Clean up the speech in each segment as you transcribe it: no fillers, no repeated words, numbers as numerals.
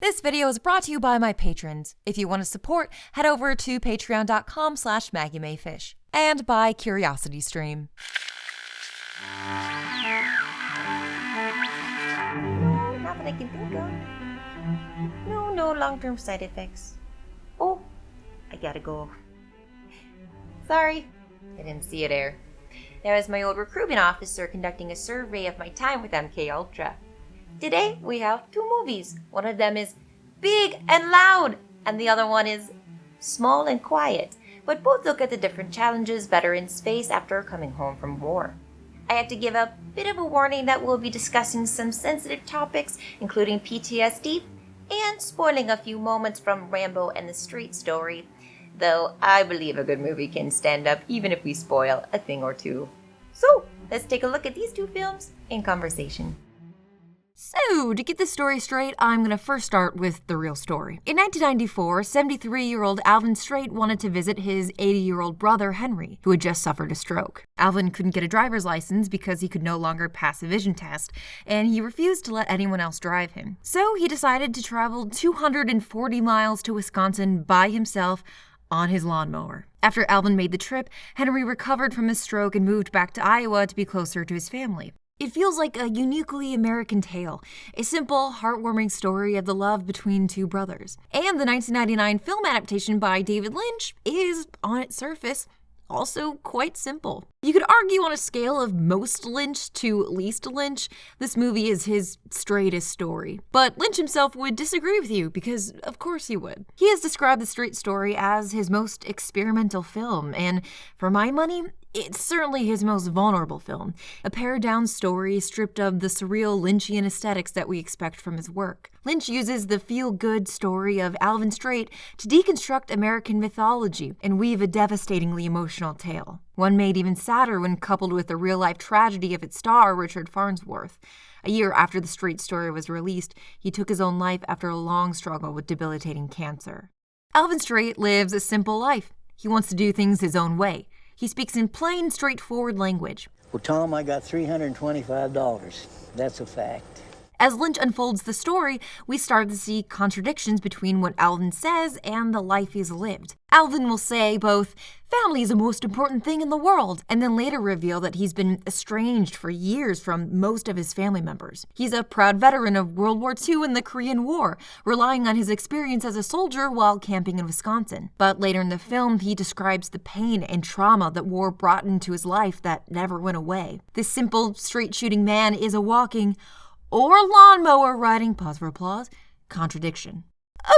This video is brought to you by my patrons. If you want to support, head over to patreon.com/Maggie Mae Fish. And by CuriosityStream. Not that I can think of. No long-term side effects. Oh, I gotta go. Sorry, I didn't see you there. There was my old recruitment officer conducting a survey of my time with MK Ultra. Today, we have two movies. One of them is big and loud, and the other one is small and quiet. But both look at the different challenges veterans face after coming home from war. I have to give a bit of a warning that we'll be discussing some sensitive topics, including PTSD, and spoiling a few moments from Rambo and the Straight story. Though I believe a good movie can stand up even if we spoil a thing or two. So, let's take a look at these two films in conversation. So, to get this story straight, I'm going to first start with the real story. In 1994, 73-year-old Alvin Straight wanted to visit his 80-year-old brother, Henry, who had just suffered a stroke. Alvin couldn't get a driver's license because he could no longer pass a vision test, and he refused to let anyone else drive him. So, he decided to travel 240 miles to Wisconsin by himself on his lawnmower. After Alvin made the trip, Henry recovered from his stroke and moved back to Iowa to be closer to his family. It feels like a uniquely American tale, a simple, heartwarming story of the love between two brothers. And the 1999 film adaptation by David Lynch is, on its surface, also quite simple. You could argue on a scale of most Lynch to least Lynch, this movie is his straightest story. But Lynch himself would disagree with you, because of course he would. He has described the Straight story as his most experimental film, and for my money, it's certainly his most vulnerable film, a pared-down story stripped of the surreal Lynchian aesthetics that we expect from his work. Lynch uses the feel-good story of Alvin Straight to deconstruct American mythology and weave a devastatingly emotional tale. One made even sadder when coupled with the real-life tragedy of its star, Richard Farnsworth. A year after the Straight story was released, he took his own life after a long struggle with debilitating cancer. Alvin Straight lives a simple life. He wants to do things his own way. He speaks in plain, straightforward language. Well, Tom, I got $325. That's a fact. As Lynch unfolds the story, we start to see contradictions between what Alvin says and the life he's lived. Alvin will say both, "Family is the most important thing in the world," and then later reveal that he's been estranged for years from most of his family members. He's a proud veteran of World War II and the Korean War, relying on his experience as a soldier while camping in Wisconsin. But later in the film, he describes the pain and trauma that war brought into his life that never went away. This simple, straight-shooting man is a walking or lawnmower riding, pause for applause, contradiction.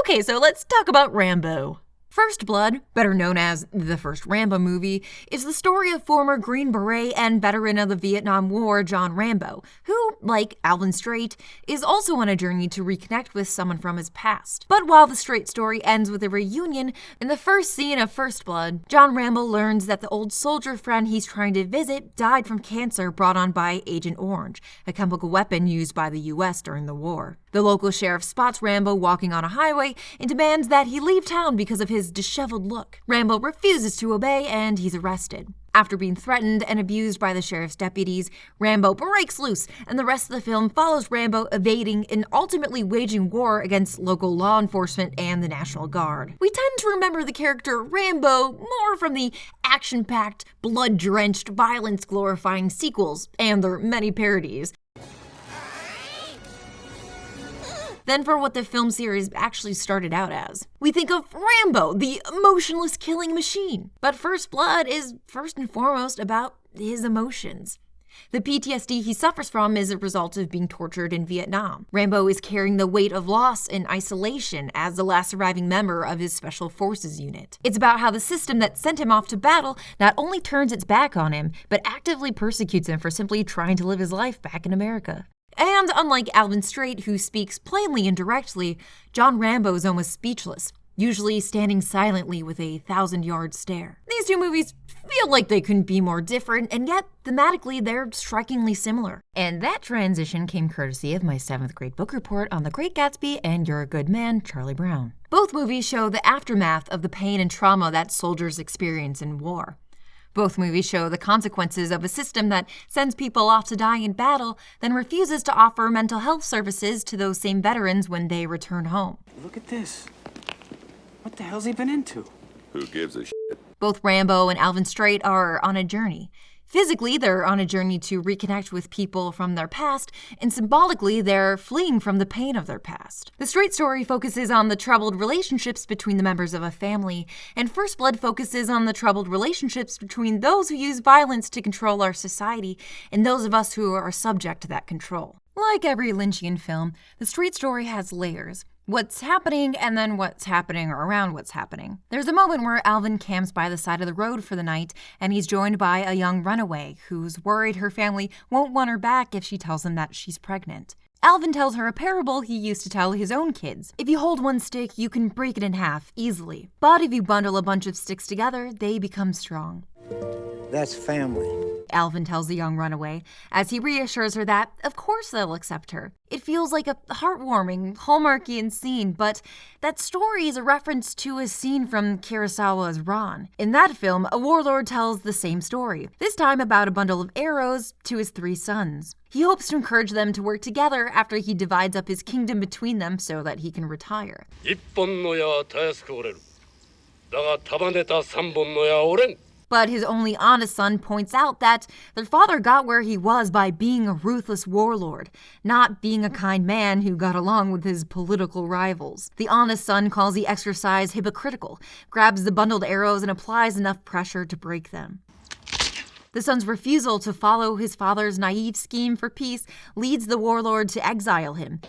Okay, so let's talk about Rambo. First Blood, better known as the first Rambo movie, is the story of former Green Beret and veteran of the Vietnam War, John Rambo, who, like Alvin Straight, is also on a journey to reconnect with someone from his past. But while the Straight story ends with a reunion, in the first scene of First Blood, John Rambo learns that the old soldier friend he's trying to visit died from cancer brought on by Agent Orange, a chemical weapon used by the U.S. during the war. The local sheriff spots Rambo walking on a highway and demands that he leave town because of his disheveled look. Rambo refuses to obey and he's arrested. After being threatened and abused by the sheriff's deputies, Rambo breaks loose, and the rest of the film follows Rambo evading and ultimately waging war against local law enforcement and the National Guard. We tend to remember the character Rambo more from the action-packed, blood-drenched, violence-glorifying sequels and their many parodies than for what the film series actually started out as. We think of Rambo, the emotionless killing machine. But First Blood is first and foremost about his emotions. The PTSD he suffers from is a result of being tortured in Vietnam. Rambo is carrying the weight of loss and isolation as the last surviving member of his Special Forces unit. It's about how the system that sent him off to battle not only turns its back on him, but actively persecutes him for simply trying to live his life back in America. And unlike Alvin Straight, who speaks plainly and directly, John Rambo is almost speechless, usually standing silently with a 1,000-yard stare. These two movies feel like they couldn't be more different, and yet, thematically, they're strikingly similar. And that transition came courtesy of my 7th grade book report on The Great Gatsby and You're a Good Man, Charlie Brown. Both movies show the aftermath of the pain and trauma that soldiers experience in war. Both movies show the consequences of a system that sends people off to die in battle, then refuses to offer mental health services to those same veterans when they return home. Look at this. What the hell's he been into? Who gives a shit? Both Rambo and Alvin Straight are on a journey. Physically, they're on a journey to reconnect with people from their past, and symbolically, they're fleeing from the pain of their past. The Straight story focuses on the troubled relationships between the members of a family, and First Blood focuses on the troubled relationships between those who use violence to control our society and those of us who are subject to that control. Like every Lynchian film, the Straight story has layers. What's happening, and then what's happening around what's happening. There's a moment where Alvin camps by the side of the road for the night, and he's joined by a young runaway who's worried her family won't want her back if she tells him that she's pregnant. Alvin tells her a parable he used to tell his own kids. If you hold one stick, you can break it in half easily. But if you bundle a bunch of sticks together, they become strong. That's family. Alvin tells the young runaway, as he reassures her that, of course, they'll accept her. It feels like a heartwarming, Hallmarkian scene, but that story is a reference to a scene from Kurosawa's Ran. In that film, a warlord tells the same story, this time about a bundle of arrows to his 3 sons. He hopes to encourage them to work together after he divides up his kingdom between them so that he can retire. But his only honest son points out that their father got where he was by being a ruthless warlord, not being a kind man who got along with his political rivals. The honest son calls the exercise hypocritical, grabs the bundled arrows and applies enough pressure to break them. The son's refusal to follow his father's naive scheme for peace leads the warlord to exile him,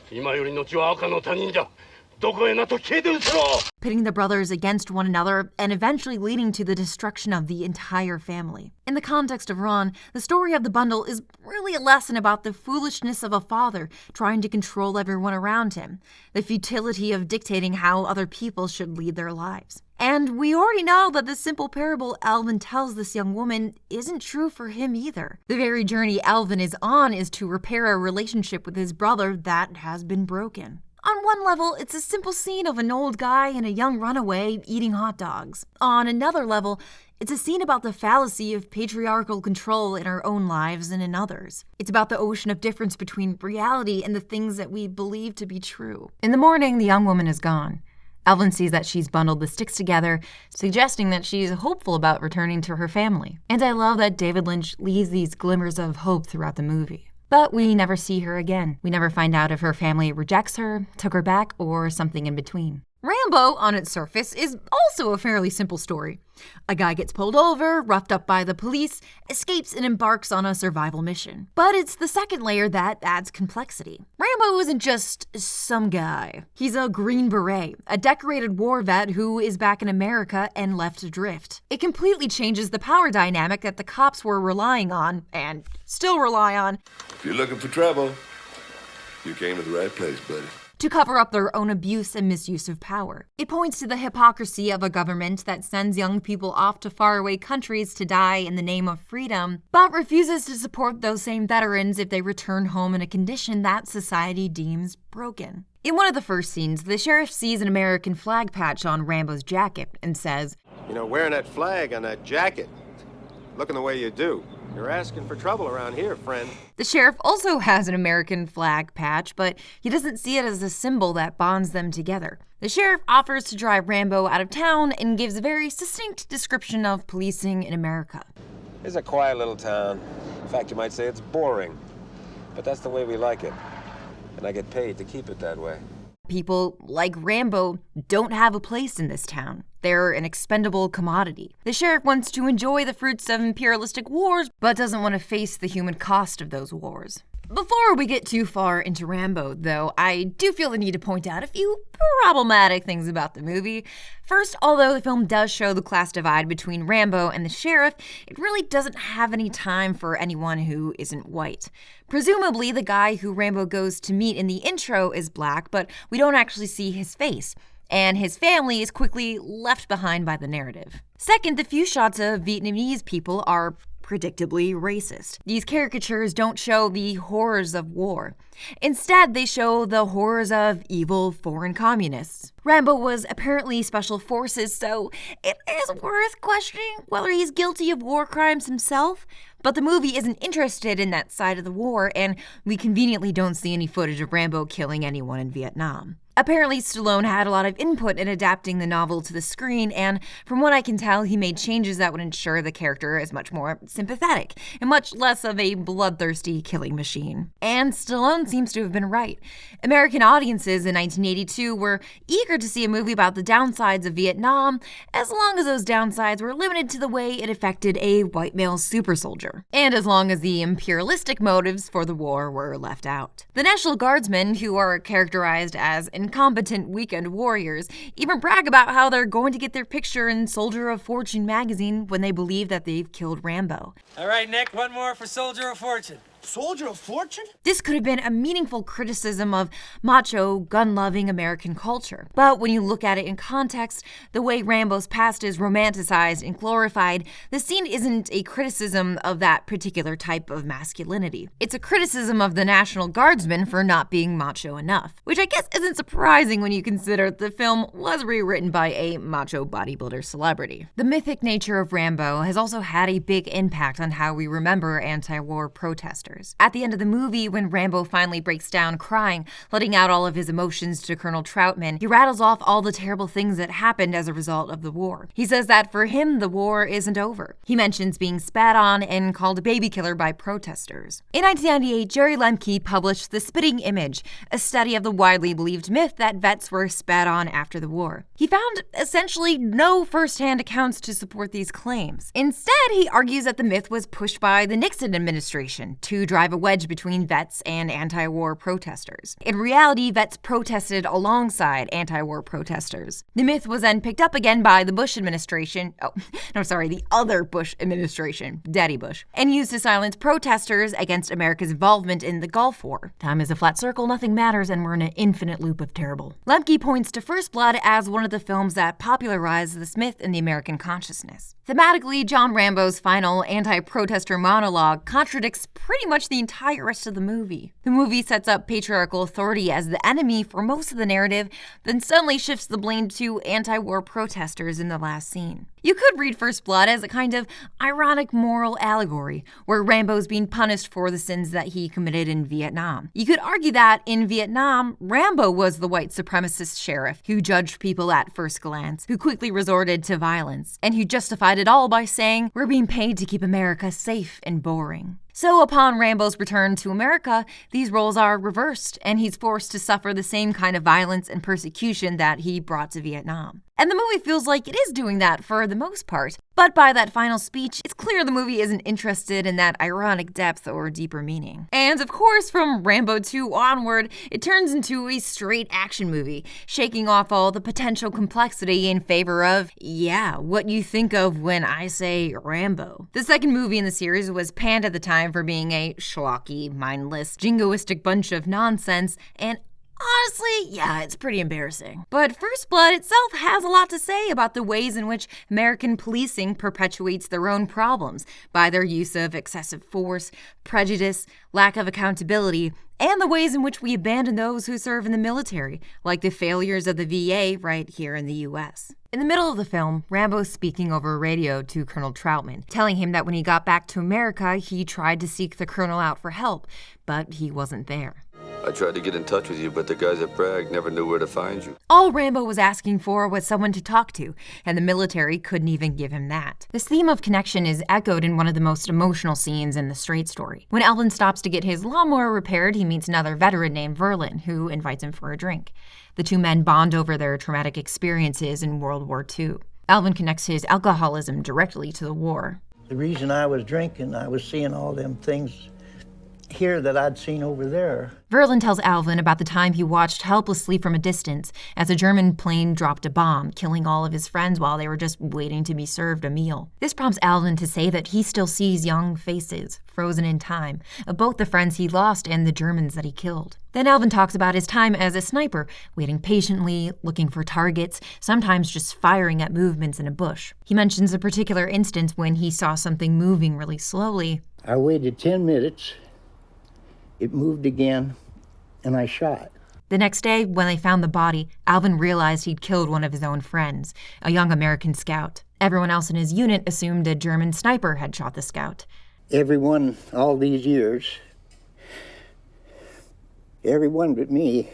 pitting the brothers against one another and eventually leading to the destruction of the entire family. In the context of Ran, the story of the bundle is really a lesson about the foolishness of a father trying to control everyone around him, the futility of dictating how other people should lead their lives. And we already know that the simple parable Alvin tells this young woman isn't true for him either. The very journey Alvin is on is to repair a relationship with his brother that has been broken. On one level, it's a simple scene of an old guy and a young runaway eating hot dogs. On another level, it's a scene about the fallacy of patriarchal control in our own lives and in others. It's about the ocean of difference between reality and the things that we believe to be true. In the morning, the young woman is gone. Alvin sees that she's bundled the sticks together, suggesting that she's hopeful about returning to her family. And I love that David Lynch leaves these glimmers of hope throughout the movie. But we never see her again. We never find out if her family rejects her, took her back, or something in between. Rambo, on its surface, is also a fairly simple story. A guy gets pulled over, roughed up by the police, escapes and embarks on a survival mission. But it's the second layer that adds complexity. Rambo isn't just some guy. He's a Green Beret, a decorated war vet who is back in America and left adrift. It completely changes the power dynamic that the cops were relying on, and still rely on. If you're looking for trouble, you came to the right place, buddy. To cover up their own abuse and misuse of power. It points to the hypocrisy of a government that sends young people off to faraway countries to die in the name of freedom, but refuses to support those same veterans if they return home in a condition that society deems broken. In one of the first scenes, the sheriff sees an American flag patch on Rambo's jacket and says, "You know, wearing that flag on that jacket, looking the way you do, you're asking for trouble around here, friend." The sheriff also has an American flag patch, but he doesn't see it as a symbol that bonds them together. The sheriff offers to drive Rambo out of town and gives a very succinct description of policing in America. It's a quiet little town. In fact, you might say it's boring. But that's the way we like it. And I get paid to keep it that way. People like Rambo don't have a place in this town. They're an expendable commodity. The sheriff wants to enjoy the fruits of imperialistic wars, but doesn't want to face the human cost of those wars. Before we get too far into Rambo, though, I do feel the need to point out a few problematic things about the movie. First, although the film does show the class divide between Rambo and the sheriff, it really doesn't have any time for anyone who isn't white. Presumably, the guy who Rambo goes to meet in the intro is black, but we don't actually see his face, and his family is quickly left behind by the narrative. Second, the few shots of Vietnamese people are predictably racist. These caricatures don't show the horrors of war. Instead, they show the horrors of evil foreign communists. Rambo was apparently special forces, so it is worth questioning whether he's guilty of war crimes himself. But the movie isn't interested in that side of the war, and we conveniently don't see any footage of Rambo killing anyone in Vietnam. Apparently, Stallone had a lot of input in adapting the novel to the screen, and from what I can tell, he made changes that would ensure the character is much more sympathetic and much less of a bloodthirsty killing machine. And Stallone seems to have been right. American audiences in 1982 were eager to see a movie about the downsides of Vietnam, as long as those downsides were limited to the way it affected a white male super soldier, and as long as the imperialistic motives for the war were left out. The National Guardsmen, who are characterized as incompetent weekend warriors, even brag about how they're going to get their picture in Soldier of Fortune magazine when they believe that they've killed Rambo. All right, Nick, one more for Soldier of Fortune. Soldier of Fortune? This could have been a meaningful criticism of macho, gun-loving American culture. But when you look at it in context, the way Rambo's past is romanticized and glorified, the scene isn't a criticism of that particular type of masculinity. It's a criticism of the National Guardsmen for not being macho enough, which I guess isn't surprising when you consider the film was rewritten by a macho bodybuilder celebrity. The mythic nature of Rambo has also had a big impact on how we remember anti-war protesters. At the end of the movie, when Rambo finally breaks down crying, letting out all of his emotions to Colonel Troutman, he rattles off all the terrible things that happened as a result of the war. He says that for him, the war isn't over. He mentions being spat on and called a baby killer by protesters. In 1998, Jerry Lemke published The Spitting Image, a study of the widely believed myth that vets were spat on after the war. He found essentially no first-hand accounts to support these claims. Instead, he argues that the myth was pushed by the Nixon administration to drive a wedge between vets and anti-war protesters. In reality, vets protested alongside anti-war protesters. The myth was then picked up again by the Bush administration, the other Bush administration, Daddy Bush, and used to silence protesters against America's involvement in the Gulf War. Time is a flat circle, nothing matters, and we're in an infinite loop of terrible. Lemke points to First Blood as one of the films that popularized this myth in the American consciousness. Thematically, John Rambo's final anti-protester monologue contradicts pretty much the entire rest of the movie. The movie sets up patriarchal authority as the enemy for most of the narrative, then suddenly shifts the blame to anti-war protesters in the last scene. You could read First Blood as a kind of ironic moral allegory, where Rambo's being punished for the sins that he committed in Vietnam. You could argue that in Vietnam, Rambo was the white supremacist sheriff who judged people at first glance, who quickly resorted to violence, and who justified it all by saying, "We're being paid to keep America safe and boring." So upon Rambo's return to America, these roles are reversed, and he's forced to suffer the same kind of violence and persecution that he brought to Vietnam. And the movie feels like it is doing that for the most part. But by that final speech, it's clear the movie isn't interested in that ironic depth or deeper meaning. And of course, from Rambo 2 onward, it turns into a straight action movie, shaking off all the potential complexity in favor of, what you think of when I say Rambo. The second movie in the series was panned at the time for being a schlocky, mindless, jingoistic bunch of nonsense, and honestly, it's pretty embarrassing. But First Blood itself has a lot to say about the ways in which American policing perpetuates their own problems by their use of excessive force, prejudice, lack of accountability, and the ways in which we abandon those who serve in the military, like the failures of the VA right here in the US. In the middle of the film, Rambo's speaking over radio to Colonel Troutman, telling him that when he got back to America, he tried to seek the colonel out for help, but he wasn't there. I tried to get in touch with you, but the guys at Bragg never knew where to find you. All Rambo was asking for was someone to talk to, and the military couldn't even give him that. This theme of connection is echoed in one of the most emotional scenes in the Straight story. When Alvin stops to get his lawnmower repaired, he meets another veteran named Verlin, who invites him for a drink. The two men bond over their traumatic experiences in World War II. Alvin connects his alcoholism directly to the war. The reason I was drinking, I was seeing all them things here that I'd seen over there. Verlin tells Alvin about the time he watched helplessly from a distance as a German plane dropped a bomb, killing all of his friends while they were just waiting to be served a meal. This prompts Alvin to say that he still sees young faces, frozen in time, of both the friends he lost and the Germans that he killed. Then Alvin talks about his time as a sniper, waiting patiently, looking for targets, sometimes just firing at movements in a bush. He mentions a particular instance when he saw something moving really slowly. I waited 10 minutes. It moved again, and I shot. The next day, when they found the body, Alvin realized he'd killed one of his own friends, a young American scout. Everyone else in his unit assumed a German sniper had shot the scout. Everyone, all these years, everyone but me.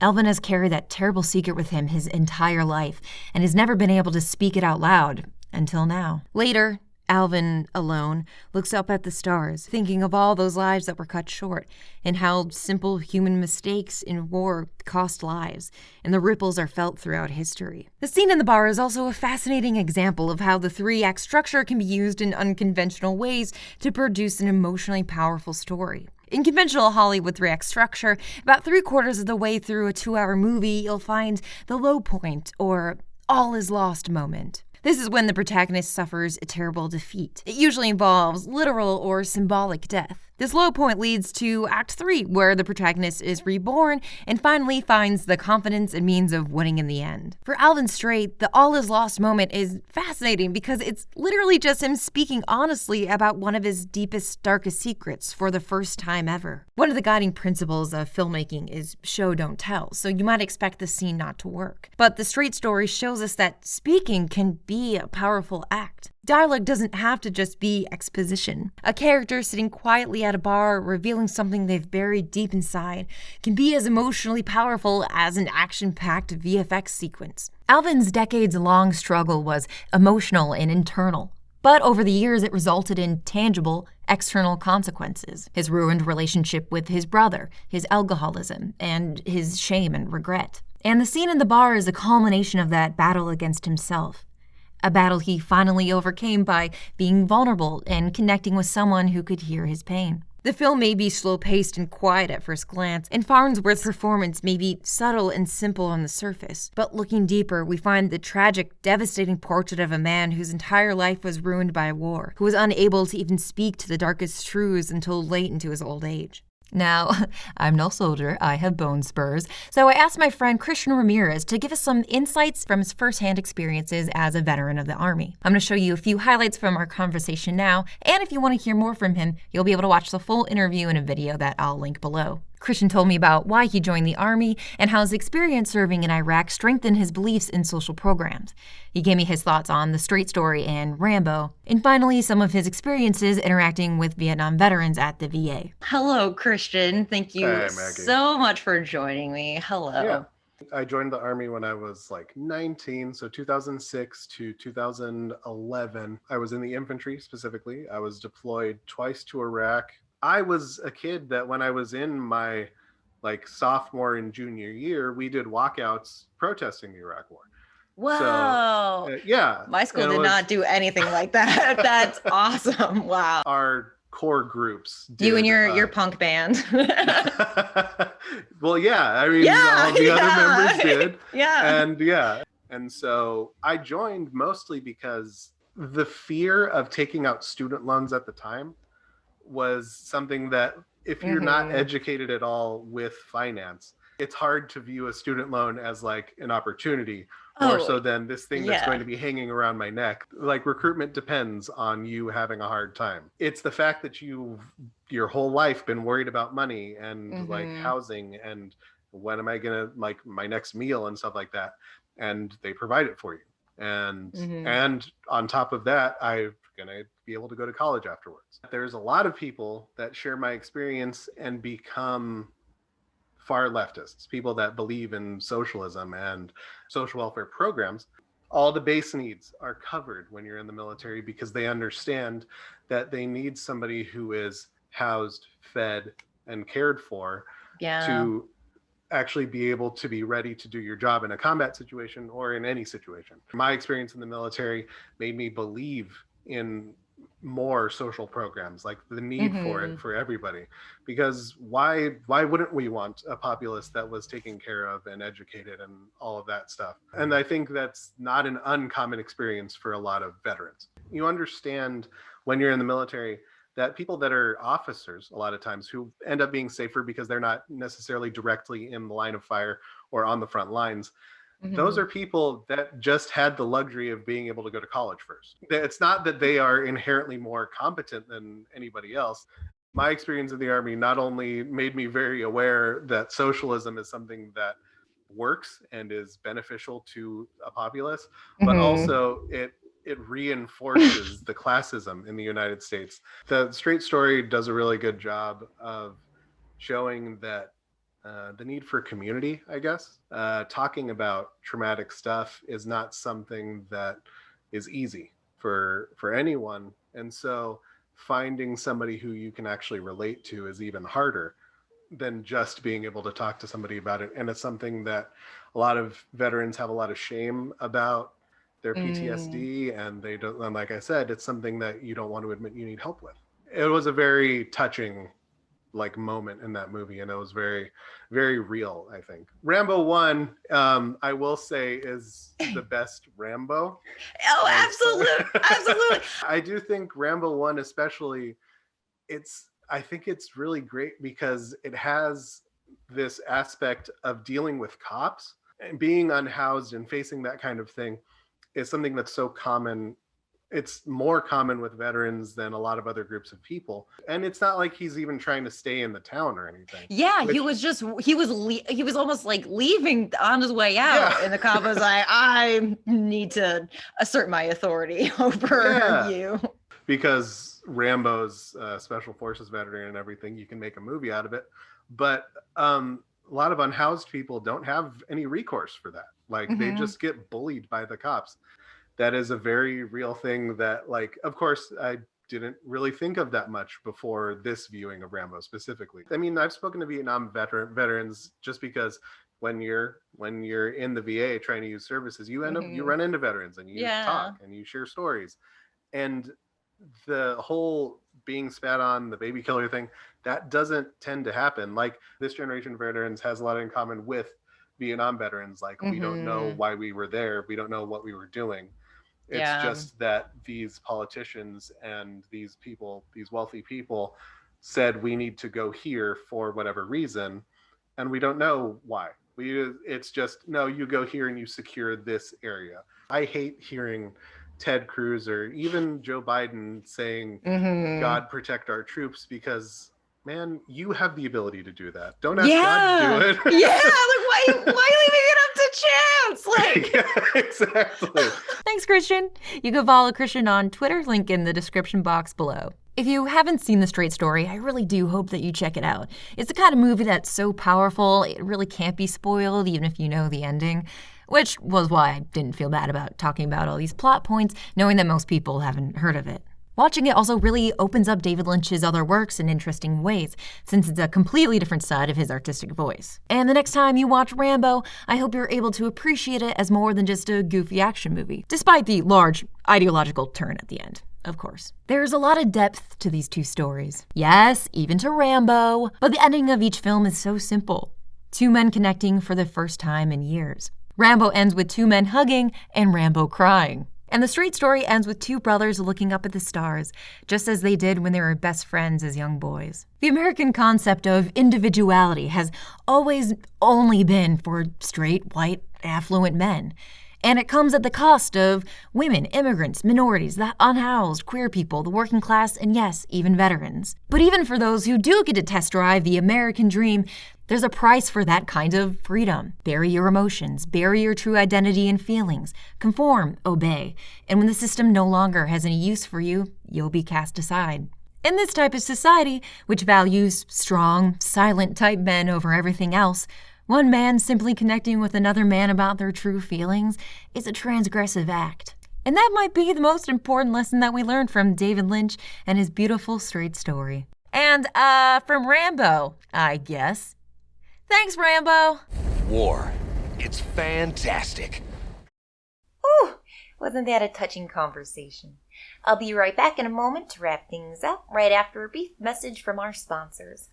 Alvin has carried that terrible secret with him his entire life and has never been able to speak it out loud until now. Later, Alvin, alone, looks up at the stars, thinking of all those lives that were cut short, and how simple human mistakes in war cost lives, and the ripples are felt throughout history. The scene in the bar is also a fascinating example of how the three-act structure can be used in unconventional ways to produce an emotionally powerful story. In conventional Hollywood three-act structure, about 3/4 of the way through a 2-hour movie, you'll find the low point, or all is lost moment. This is when the protagonist suffers a terrible defeat. It usually involves literal or symbolic death. This low point leads to Act 3, where the protagonist is reborn and finally finds the confidence and means of winning in the end. For Alvin Straight, the all is lost moment is fascinating because it's literally just him speaking honestly about one of his deepest, darkest secrets for the first time ever. One of the guiding principles of filmmaking is show, don't tell, so you might expect the scene not to work. But the Straight story shows us that speaking can be a powerful act. Dialogue doesn't have to just be exposition. A character sitting quietly at a bar, revealing something they've buried deep inside, can be as emotionally powerful as an action-packed VFX sequence. Alvin's decades-long struggle was emotional and internal. But over the years, it resulted in tangible, external consequences. His ruined relationship with his brother, his alcoholism, and his shame and regret. And the scene in the bar is a culmination of that battle against himself. A battle he finally overcame by being vulnerable and connecting with someone who could hear his pain. The film may be slow-paced and quiet at first glance, and Farnsworth's performance may be subtle and simple on the surface. But looking deeper, we find the tragic, devastating portrait of a man whose entire life was ruined by war, who was unable to even speak to the darkest truths until late into his old age. Now, I'm no soldier, I have bone spurs, so I asked my friend Cristian Ramirez to give us some insights from his first-hand experiences as a veteran of the Army. I'm going to show you a few highlights from our conversation now, and if you want to hear more from him, you'll be able to watch the full interview in a video that I'll link below. Cristian told me about why he joined the Army and how his experience serving in Iraq strengthened his beliefs in social programs. He gave me his thoughts on the Straight story and Rambo, and finally some of his experiences interacting with Vietnam veterans at the VA. Hello, Cristian. Thank you Hey, Maggie. so much for joining me. Hello. Yeah. I joined the Army when I was like 19, so 2006 to 2011. I was in the infantry specifically. I was deployed twice to Iraq. I was a kid that when I was in my like sophomore and junior year, we did walkouts protesting the Iraq War. Wow. So, yeah. My school did not do anything like that. That's awesome. Wow. Our core groups did, You and your punk band. Well, yeah. I mean, Yeah, all the other members did. Yeah. And so I joined mostly because the fear of taking out student loans at the time was something that if you're not educated at all with finance, it's hard to view a student loan as like an opportunity more so than this thing that's going to be hanging around my neck. Like recruitment depends on you having a hard time. It's the fact that you've your whole life been worried about money and like housing and when am I gonna like my next meal and stuff like that, and they provide it for you. And on top of that, I'm gonna be able to go to college afterwards. There's a lot of people that share my experience and become far leftists, people that believe in socialism and social welfare programs. All the base needs are covered when you're in the military because they understand that they need somebody who is housed, fed, and cared for to actually be able to be ready to do your job in a combat situation or in any situation. My experience in the military made me believe in more social programs, like the need for it for everybody. Because why wouldn't we want a populace that was taken care of and educated and all of that stuff? And I think that's not an uncommon experience for a lot of veterans. You understand when you're in the military that people that are officers, a lot of times, who end up being safer because they're not necessarily directly in the line of fire or on the front lines, those are people that just had the luxury of being able to go to college first. It's not that they are inherently more competent than anybody else. My experience in the Army not only made me very aware that socialism is something that works and is beneficial to a populace, but also it reinforces the classism in the United States. The Straight story does a really good job of showing that the need for community, I guess. Talking about traumatic stuff is not something that is easy for anyone. And so finding somebody who you can actually relate to is even harder than just being able to talk to somebody about it. And it's something that a lot of veterans have a lot of shame about their PTSD, and they don't, and like I said, it's something that you don't want to admit you need help with. It was a very touching moment in that movie, and it was very, very real. I think Rambo 1, I will say, is the best Rambo. Oh, absolutely. I do think Rambo 1 especially, I think it's really great because it has this aspect of dealing with cops, and being unhoused and facing that kind of thing is something that's so common. It's more common with veterans than a lot of other groups of people. And it's not like he's even trying to stay in the town or anything. Yeah, he was almost like leaving on his way out. Yeah. And the cop was like, I need to assert my authority over you. Because Rambo's special forces veteran and everything, you can make a movie out of it. But a lot of unhoused people don't have any recourse for that. They just get bullied by the cops. That is a very real thing that, of course, I didn't really think of that much before this viewing of Rambo specifically. I mean, I've spoken to Vietnam veterans just because when you're in the VA trying to use services, you you run into veterans and you talk and you share stories. And the whole being spat on, the baby killer thing, that doesn't tend to happen. This generation of veterans has a lot in common with Vietnam veterans. We don't know why we were there. We don't know what we were doing. It's just that these politicians and these people, these wealthy people, said we need to go here for whatever reason, and we don't know why. It's just, no, you go here and you secure this area. I hate hearing Ted Cruz or even Joe Biden saying, God protect our troops, because, man, you have the ability to do that. Don't ask God to do it. Why leaving it up to chance? Yeah, exactly. Thanks, Cristian. You can follow Cristian on Twitter, link in the description box below. If you haven't seen The Straight Story, I really do hope that you check it out. It's the kind of movie that's so powerful, it really can't be spoiled, even if you know the ending. Which was why I didn't feel bad about talking about all these plot points, knowing that most people haven't heard of it. Watching it also really opens up David Lynch's other works in interesting ways, since it's a completely different side of his artistic voice. And the next time you watch Rambo, I hope you're able to appreciate it as more than just a goofy action movie, despite the large ideological turn at the end, of course. There's a lot of depth to these two stories. Yes, even to Rambo, but the ending of each film is so simple. Two men connecting for the first time in years. Rambo ends with two men hugging and Rambo crying. And The Straight Story ends with two brothers looking up at the stars, just as they did when they were best friends as young boys. The American concept of individuality has always only been for straight, white, affluent men. And it comes at the cost of women, immigrants, minorities, the unhoused, queer people, the working class, and yes, even veterans. But even for those who do get to test drive the American dream, there's a price for that kind of freedom. Bury your emotions, bury your true identity and feelings, conform, obey, and when the system no longer has any use for you, you'll be cast aside. In this type of society, which values strong, silent type men over everything else, one man simply connecting with another man about their true feelings is a transgressive act. And that might be the most important lesson that we learned from David Lynch and his beautiful Straight Story. And, from Rambo, I guess. Thanks, Rambo. War. It's fantastic. Ooh, Wasn't that a touching conversation? I'll be right back in a moment to wrap things up, right after a brief message from our sponsors.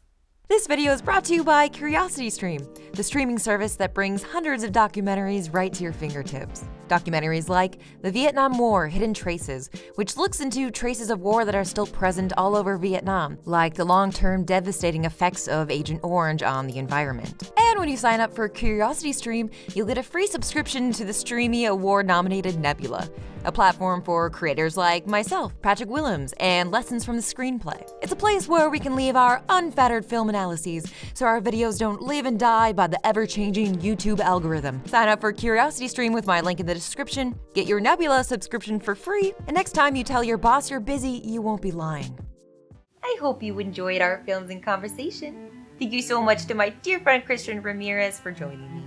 This video is brought to you by CuriosityStream, the streaming service that brings hundreds of documentaries right to your fingertips. Documentaries like The Vietnam War: Hidden Traces, which looks into traces of war that are still present all over Vietnam, like the long-term devastating effects of Agent Orange on the environment. And when you sign up for CuriosityStream, you'll get a free subscription to the Streamy Award-nominated Nebula, a platform for creators like myself, Patrick Willems, and Lessons from the Screenplay. It's a place where we can leave our unfettered film analyses so our videos don't live and die by the ever-changing YouTube algorithm. Sign up for CuriosityStream with my link in the description, get your Nebula subscription for free, and next time you tell your boss you're busy, you won't be lying. I hope you enjoyed our films and conversation. Thank you so much to my dear friend Cristian Ramirez for joining me.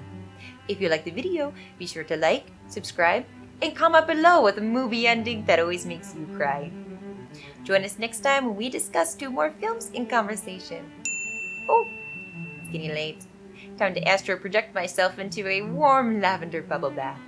If you liked the video, be sure to like, subscribe, and comment below with a movie ending that always makes you cry. Join us next time when we discuss 2 more films in conversation. Oh, it's getting late. Time to astro project myself into a warm lavender bubble bath.